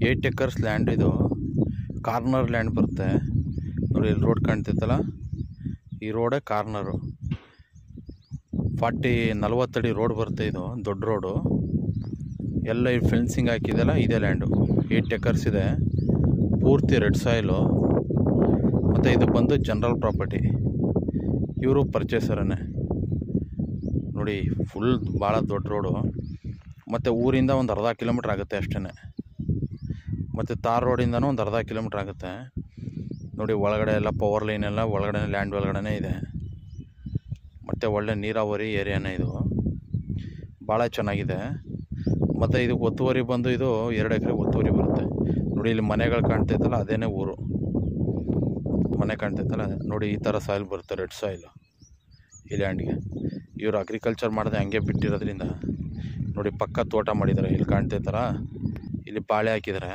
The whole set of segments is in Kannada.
8 ಎಕರ್ಸ್ ಲ್ಯಾಂಡ್ ಇದು. ಕಾರ್ನರ್ ಲ್ಯಾಂಡ್ ಬರುತ್ತೆ ನೋಡಿ. ಇಲ್ಲಿ ರೋಡ್ ಕಾಣ್ತೈತಲ್ಲ, ಈ ರೋಡೇ ಕಾರ್ನರು. 40 ಅಡಿ ರೋಡ್ ಬರುತ್ತೆ. ಇದು ದೊಡ್ಡ ರೋಡು. ಎಲ್ಲ ಈ ಫೆನ್ಸಿಂಗ್ ಹಾಕಿದೆಲ್ಲ ಇದೇ ಲ್ಯಾಂಡು. 8 ಎಕರ್ಸ್ ಇದೆ. ಪೂರ್ತಿ ರೆಡ್ ಸಾಯಿಲು. ಮತ್ತು ಇದು ಬಂದು ಜನರಲ್ ಪ್ರಾಪರ್ಟಿ. ಇವರು ಪರ್ಚೇಸರನ್ನೇ ನೋಡಿ. ಫುಲ್ ಭಾಳ ದೊಡ್ಡ ರೋಡು. ಮತ್ತು ಊರಿಂದ ಒಂದು ಅರ್ಧ ಕಿಲೋಮೀಟ್ರ್ ಆಗುತ್ತೆ ಅಷ್ಟೇ. ಮತ್ತು ತಾರ್ ರೋಡಿಂದನೂ ಒಂದು ಅರ್ಧ ಕಿಲೋಮೀಟ್ರ್ ಆಗುತ್ತೆ ನೋಡಿ. ಒಳಗಡೆ ಎಲ್ಲ ಪವರ್ ಲೈನ್ ಎಲ್ಲ ಒಳಗಡೆ ಲ್ಯಾಂಡ್ ಒಳಗಡೆ ಇದೆ. ಮತ್ತು ಒಳ್ಳೆ ನೀರಾವರಿ ಏರಿಯಾನೇ ಇದು. ಭಾಳ ಚೆನ್ನಾಗಿದೆ. ಮತ್ತು ಇದು ಒತ್ತುವರಿ ಬಂದು ಇದು 2 ಎಕರೆ ಒತ್ತುವರಿ ಬರುತ್ತೆ ನೋಡಿ. ಇಲ್ಲಿ ಮನೆಗಳು ಕಾಣ್ತೈತಲ್ಲ ಅದೇನೇ ಊರು. ಮನೆ ಕಾಣ್ತೈತಲ್ಲ ನೋಡಿ. ಈ ಥರ ಸಾಯಿಲ್ ಬರುತ್ತೆ, ರೆಡ್ ಸಾಯಿಲು ಈ ಲ್ಯಾಂಡ್ಗೆ. ಇವರು ಅಗ್ರಿಕಲ್ಚರ್ ಮಾಡದೆ ಹಂಗೆ ಬಿಟ್ಟಿರೋದ್ರಿಂದ ನೋಡಿ. ಪಕ್ಕ ತೋಟ ಮಾಡಿದ್ದಾರೆ. ಇಲ್ಲಿ ಕಾಣ್ತೈತಲ್ಲ, ಇಲ್ಲಿ ಬಾಳೆ ಹಾಕಿದ್ದಾರೆ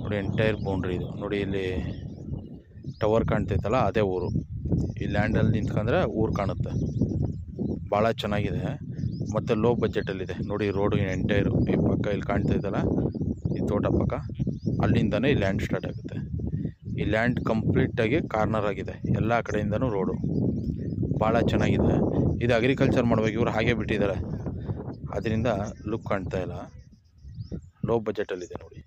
ನೋಡಿ. ಎಂಟೈರ್ ಬೌಂಡ್ರಿ ಇದು ನೋಡಿ. ಇಲ್ಲಿ ಟವರ್ ಕಾಣ್ತೈತಲ್ಲ ಅದೇ ಊರು. ಈ ಲ್ಯಾಂಡಲ್ಲಿ ನಿಂತ್ಕೊಂಡ್ರೆ ಊರು ಕಾಣುತ್ತೆ. ಭಾಳ ಚೆನ್ನಾಗಿದೆ. ಮತ್ತು ಲೋ ಬಜೆಟಲ್ಲಿದೆ ನೋಡಿ. ರೋಡು ಎಂಟೈರು ಈ ಪಕ್ಕ ಇಲ್ಲಿ ಕಾಣ್ತೈತಲ್ಲ, ಈ ತೋಟ ಪಕ್ಕ ಅಲ್ಲಿಂದನೇ ಈ ಲ್ಯಾಂಡ್ ಸ್ಟಾರ್ಟ್ ಆಗುತ್ತೆ. ಈ ಲ್ಯಾಂಡ್ ಕಂಪ್ಲೀಟಾಗಿ ಕಾರ್ನರ್ ಆಗಿದೆ. ಎಲ್ಲ ಕಡೆಯಿಂದನೂ ರೋಡು ಭಾಳ ಚೆನ್ನಾಗಿದೆ. ಇದು ಅಗ್ರಿಕಲ್ಚರ್ ಮಾಡ್ಬೇಕು. ಇವರು ಹಾಗೆ ಬಿಟ್ಟಿದ್ದಾರೆ, ಅದರಿಂದ ಲುಕ್ ಕಾಣ್ತಾ ಇಲ್ಲ. ಲೋ ಬಜೆಟಲ್ಲಿದೆ ನೋಡಿ.